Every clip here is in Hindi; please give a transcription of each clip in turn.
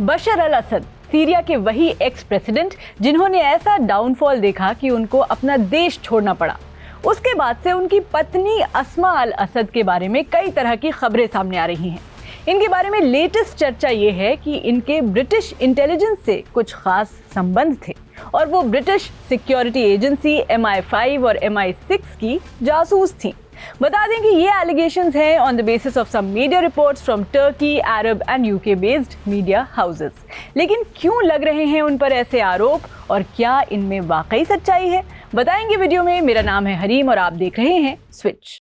बशर अल असद, सीरिया के वही एक्स प्रेसिडेंट जिन्होंने ऐसा डाउनफॉल देखा कि उनको अपना देश छोड़ना पड़ा। उसके बाद से उनकी पत्नी अस्मा अल असद के बारे में कई तरह की खबरें सामने आ रही हैं। इनके बारे में लेटेस्ट चर्चा ये है कि इनके ब्रिटिश इंटेलिजेंस से कुछ खास संबंध थे और वो ब्रिटिश सिक्योरिटी एजेंसी MI5 और MI6 की जासूस थीं। बता दें कि ये एलिगेशंस हैं on the basis of some media reports from Turkey, Arab and UK based media houses. लेकिन क्यों लग रहे हैं उन पर ऐसे आरोप और क्या इनमें वाकई सच्चाई है, बताएंगे वीडियो में। मेरा नाम है हरीम और आप देख रहे हैं स्विच।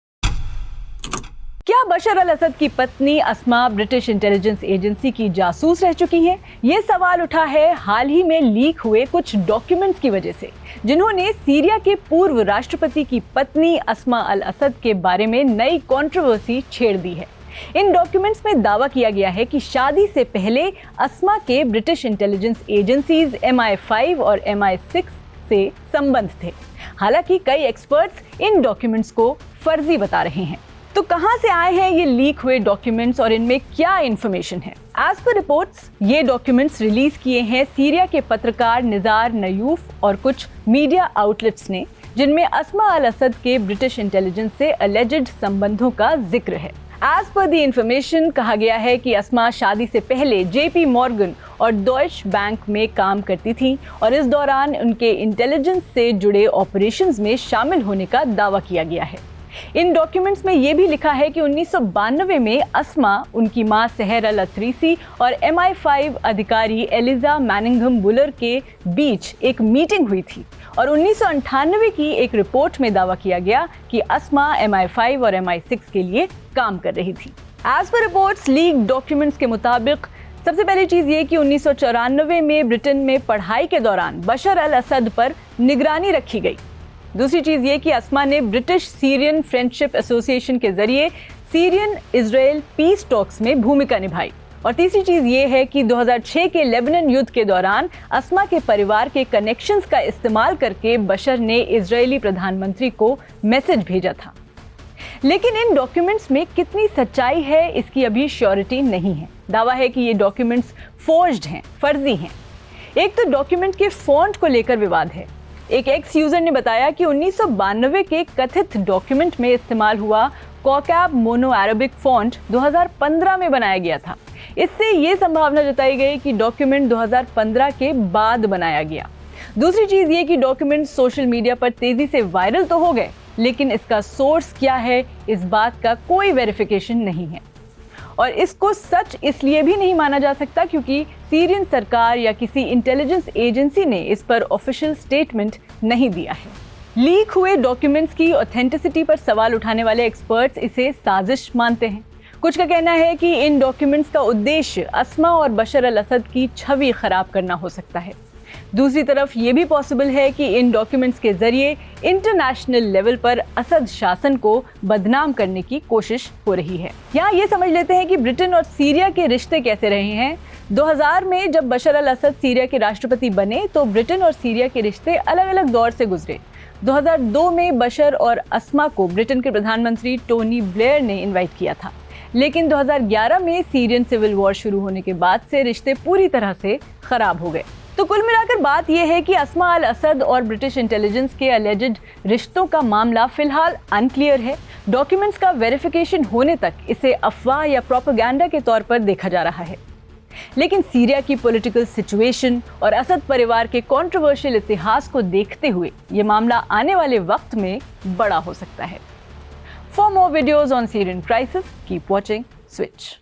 क्या बशर अल असद की पत्नी अस्मा ब्रिटिश इंटेलिजेंस एजेंसी की जासूस रह चुकी हैं? ये सवाल उठा है हाल ही में लीक हुए कुछ डॉक्यूमेंट्स की वजह से, जिन्होंने सीरिया के पूर्व राष्ट्रपति की पत्नी अस्मा अल असद के बारे में नई कंट्रोवर्सी छेड़ दी है। इन डॉक्यूमेंट्स में दावा किया गया है कि शादी से पहले अस्मा के ब्रिटिश इंटेलिजेंस एजेंसीज MI5 और MI6 से संबंध थे। हालांकि कई एक्सपर्ट्स इन डॉक्यूमेंट्स को फर्जी बता रहे हैं। तो कहां से आए हैं ये लीक हुए डॉक्यूमेंट्स और इनमें क्या इंफॉर्मेशन है? एज पर रिपोर्ट्स, ये डॉक्यूमेंट्स रिलीज किए हैं सीरिया के पत्रकार निज़ार नयूफ और कुछ मीडिया आउटलेट्स ने, जिनमें अस्मा अल असद के ब्रिटिश इंटेलिजेंस से अलेज्ड संबंधों का जिक्र है। एज पर द इंफॉर्मेशन कहा गया है कि अस्मा शादी से पहले JP मॉर्गन और डॉयच बैंक में काम करती थी और इस दौरान उनके इंटेलिजेंस से जुड़े ऑपरेशंस में शामिल होने का दावा किया गया है। इन डॉक्यूमेंट्स में यह भी लिखा है कि 1992 में अस्मा, उनकी मां सहर अल अथरीसी और MI5 अधिकारी एलिजा मैनिंघम बुलर के बीच एक मीटिंग हुई थी और 1998 की एक रिपोर्ट में दावा किया गया कि अस्मा MI5 और MI6 के लिए काम कर रही थी। As per reports, leak documents के मुताबिक सबसे पहली चीज ये कि 1994 में ब्रिटेन में पढ़ाई के दौरान बशर अल असद पर निगरानी रखी गई। दूसरी चीज ये कि अस्मा ने ब्रिटिश सीरियन फ्रेंडशिप एसोसिएशन के जरिए सीरियन इजराइल पीस टॉक्स में भूमिका निभाई। और तीसरी चीज ये है कि 2006 के लेबनान युद्ध के दौरान अस्मा के परिवार के कनेक्शंस का इस्तेमाल करके बशर ने इजरायली प्रधानमंत्री को मैसेज भेजा था। लेकिन इन डॉक्यूमेंट्स में कितनी सच्चाई है, इसकी अभी श्योरिटी नहीं है। दावा है कि ये डॉक्यूमेंट्स फोर्ज्ड हैं, फर्जी हैं। एक तो डॉक्यूमेंट के फॉन्ट को लेकर विवाद है। एक एक्स यूजर ने बताया कि 1992 के कथित डॉक्यूमेंट में इस्तेमाल हुआ कोकैब मोनो अरबिक फॉन्ट 2015 में बनाया गया था। इससे ये संभावना जताई गई कि डॉक्यूमेंट 2015 के बाद बनाया गया। दूसरी चीज ये कि डॉक्यूमेंट सोशल मीडिया पर तेजी से वायरल तो हो गए, लेकिन इसका सोर्स क्या है, इस बात का कोई वेरिफिकेशन नहीं है। और इसको सच इसलिए भी नहीं माना जा सकता क्योंकि सीरियन सरकार या किसी इंटेलिजेंस एजेंसी ने इस पर ऑफिशियल स्टेटमेंट नहीं दिया है। लीक हुए डॉक्यूमेंट्स की ऑथेंटिसिटी पर सवाल उठाने वाले एक्सपर्ट्स इसे साजिश मानते हैं। कुछ का कहना है कि इन डॉक्यूमेंट्स का उद्देश्य अस्मा और बशर अल असद की छवि खराब करना हो सकता है। दूसरी तरफ ये भी पॉसिबल है कि इन डॉक्यूमेंट्स के जरिए इंटरनेशनल लेवल पर असद शासन को बदनाम करने की कोशिश हो रही है। यहाँ ये समझ लेते हैं कि ब्रिटेन और सीरिया के रिश्ते कैसे रहे हैं। 2000 में जब बशर अल असद सीरिया के राष्ट्रपति बने तो ब्रिटेन और सीरिया के रिश्ते अलग अलग दौर से गुजरे। 2002 में बशर और अस्मा को ब्रिटेन के प्रधानमंत्री टोनी ब्लेयर ने इनवाइट किया था, लेकिन 2011 में सीरियन सिविल वॉर शुरू होने के बाद से रिश्ते पूरी तरह से खराब हो गए। तो कुल मिलाकर बात यह है कि अस्मा अल असद और ब्रिटिश इंटेलिजेंस के अलेज्ड रिश्तों का मामला फिलहाल अनक्लियर है। डॉक्यूमेंट्स का वेरिफिकेशन होने तक इसे अफवाह या प्रोपेगेंडा के तौर पर देखा जा रहा है। लेकिन सीरिया की पॉलिटिकल सिचुएशन और असद परिवार के कंट्रोवर्शियल इतिहास को देखते हुए ये मामला आने वाले वक्त में बड़ा हो सकता है। For more videos on Syrian crisis, keep watching switch.